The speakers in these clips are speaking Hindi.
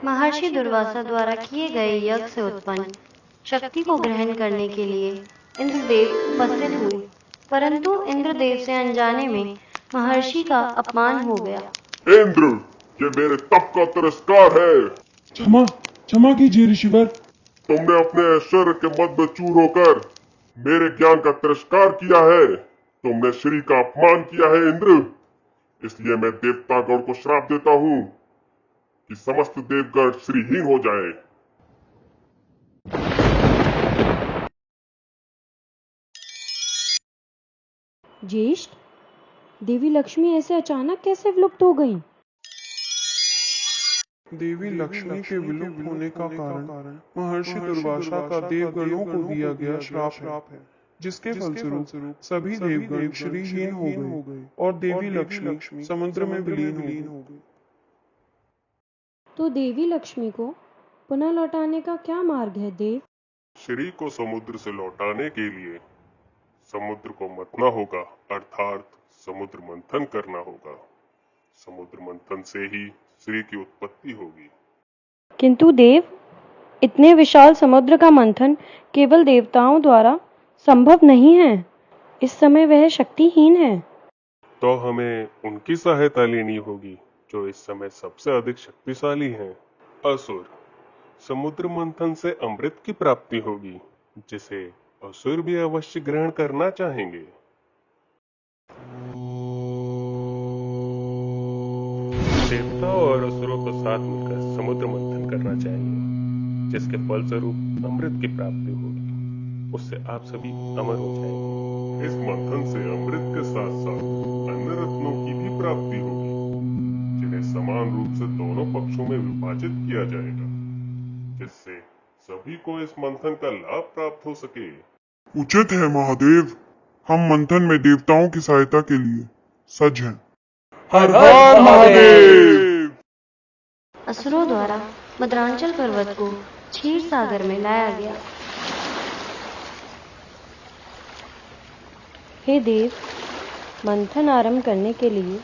महर्षि दुर्वासा द्वारा किए गए यज्ञ से उत्पन्न शक्ति को ग्रहण करने के लिए इंद्रदेव उपस्थित हुए, परंतु इंद्रदेव से अनजाने में महर्षि का अपमान हो गया। इंद्र, ये मेरे तप का तिरस्कार है। क्षमा कीजिए ऋषिवर। तुमने अपने ऐश्वर्य के मद में चूर होकर मेरे ज्ञान का तिरस्कार किया है। तुमने श्री का अपमान किया है इंद्र। इसलिए मैं देवतागण को श्राप देता हूँ कि समस्त देवगण श्रीहीन हो जाए। ज्येष्ठ, देवी लक्ष्मी ऐसे अचानक कैसे विलुप्त हो गईं? देवी लक्ष्मी के विलुप्त होने का कारण महर्षि दुर्वासा का देवगणों को दिया गया श्राप है, जिसके फलस्वरूप सभी देवगण श्रीहीन हो गए और देवी लक्ष्मी समुद्र में विलीन हो गई। तो देवी लक्ष्मी को पुनः लौटाने का क्या मार्ग है देव? श्री को समुद्र से लौटाने के लिए समुद्र को मथना होगा, अर्थात समुद्र मंथन करना होगा। समुद्र मंथन से ही श्री की उत्पत्ति होगी। किंतु देव, इतने विशाल समुद्र का मंथन केवल देवताओं द्वारा संभव नहीं है। इस समय वह शक्तिहीन है। तो हमें उनकी सहायता लेनी होगी जो इस समय सबसे अधिक शक्तिशाली हैं, असुर। समुद्र मंथन से अमृत की प्राप्ति होगी, जिसे असुर भी अवश्य ग्रहण करना चाहेंगे। देवताओं और असुरों को साथ मिलकर समुद्र मंथन करना चाहिए, जिसके फलस्वरूप अमृत की प्राप्ति होगी। उससे आप सभी अमर हो जाएंगे। इस मंथन से अमृत के साथ साथ अन्य रत्नों की भी प्राप्ति होगी, जिन्हें समान रूप से दोनों पक्षों में विभाजित किया जाएगा, जिससे सभी को इस मंथन का लाभ प्राप्त हो सके। उचित है महादेव, हम मंथन में देवताओं की सहायता के लिए सज्ज हैं। हर हर महादेव। असुरों द्वारा मद्रांचल पर्वत को क्षीर सागर में लाया गया। हे देव, मंथन आरंभ करने के लिए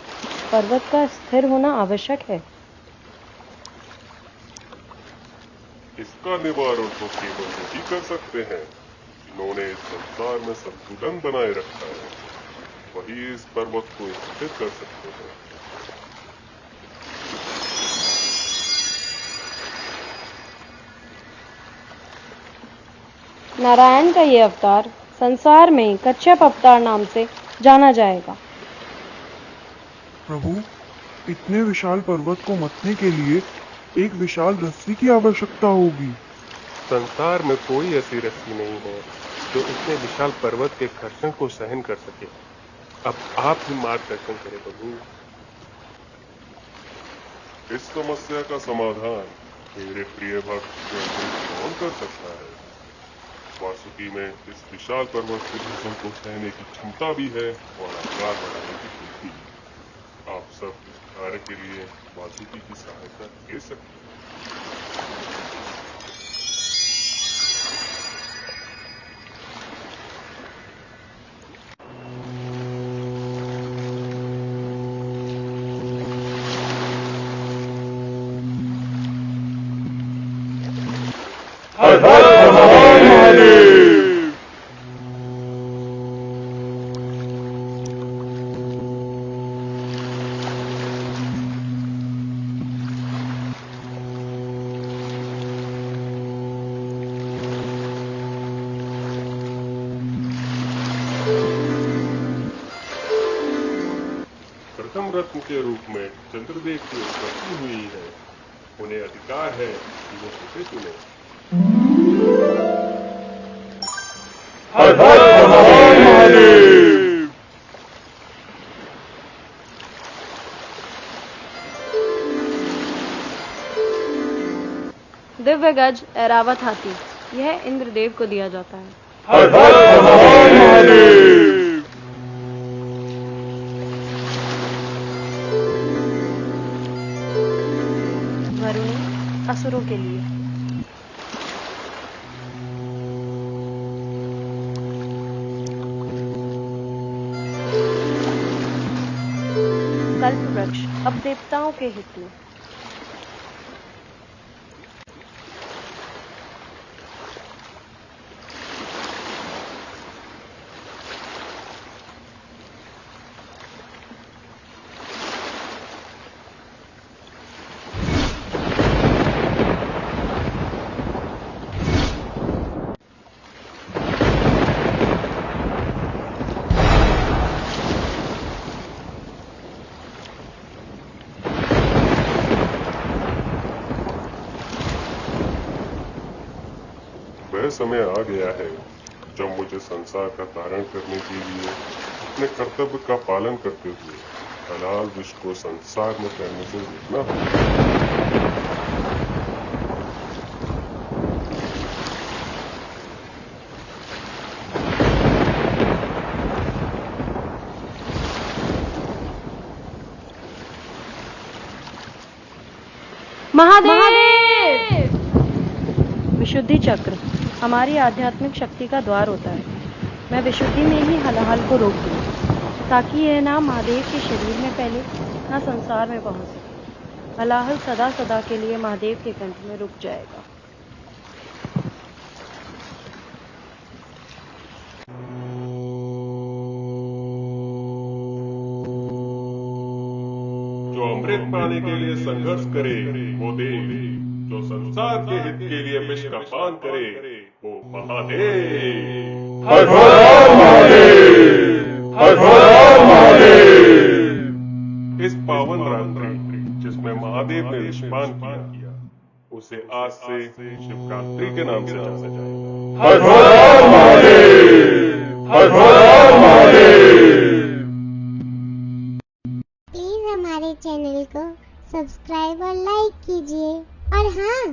पर्वत का स्थिर होना आवश्यक है। इसका निवारण तो केवल यही कर सकते हैं जिन्होंने इस संसार में संतुलन बनाए रखा है। वही इस पर्वत को स्थिर कर सकते हैं। नारायण का ये अवतार संसार में कच्छप अवतार नाम से जाना जाएगा। प्रभु, इतने विशाल पर्वत को मथने के लिए एक विशाल रस्सी की आवश्यकता होगी। संसार में कोई ऐसी रस्सी नहीं है जो इतने विशाल पर्वत के घर्षण को सहन कर सके। अब आप ही मार्गदर्शन करें प्रभु। इस समस्या का समाधान मेरे प्रिय भक्त कौन कर सकता है? वासुकी में इस विशाल पर्वत के घर्षण को सहने की क्षमता भी है और आकार बढ़ाने की शक्ति। आप सब इस कार्य के लिए वासुकी की सहायता ले सकते हैं। हर हर महादेव। प्रथम रत्न के रूप में चंद्रदेव की उत्पत्ति हुई है। उन्हें अधिकार है कि वो उसे चुने। हर हर महादेव। दिव्य गज ऐरावत हाथी, यह इंद्रदेव को दिया जाता है। हर हर महादेव। वरुणी, असुरों के लिए। कल्प वृक्ष अब देवताओं के हित में। वह समय आ गया है जब मुझे संसार का तारण करने के लिए अपने कर्तव्य का पालन करते हुए हलाल विष को संसार में फैलने से रोकना होगा। महादेव! विशुद्धि चक्र हमारी आध्यात्मिक शक्ति का द्वार होता है। मैं विशुद्धि में ही हलाहल को रोक दूं, ताकि यह ना महादेव के शरीर में फैले, ना संसार में पहुंच सके। हलाहल सदा सदा के लिए महादेव के कंठ में रुक जाएगा। जो अमृत पाने के लिए संघर्ष करे वो देव, जो संसार के हित के लिए विष का पान करे वो महादेव। हर हर महादेव, हर हर महादेव। इस पावन रात्रि जिसमें महादेव ने विषपान किया उसे आज से शिवरात्रि के नाम से जाना जाएगा। हर हर महादेव, हर हर महादेव। प्लीज हमारे चैनल को सब्सक्राइब और लाइक कीजिए और हाँ,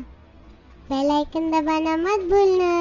बेल आइकन दबाना मत भूलना।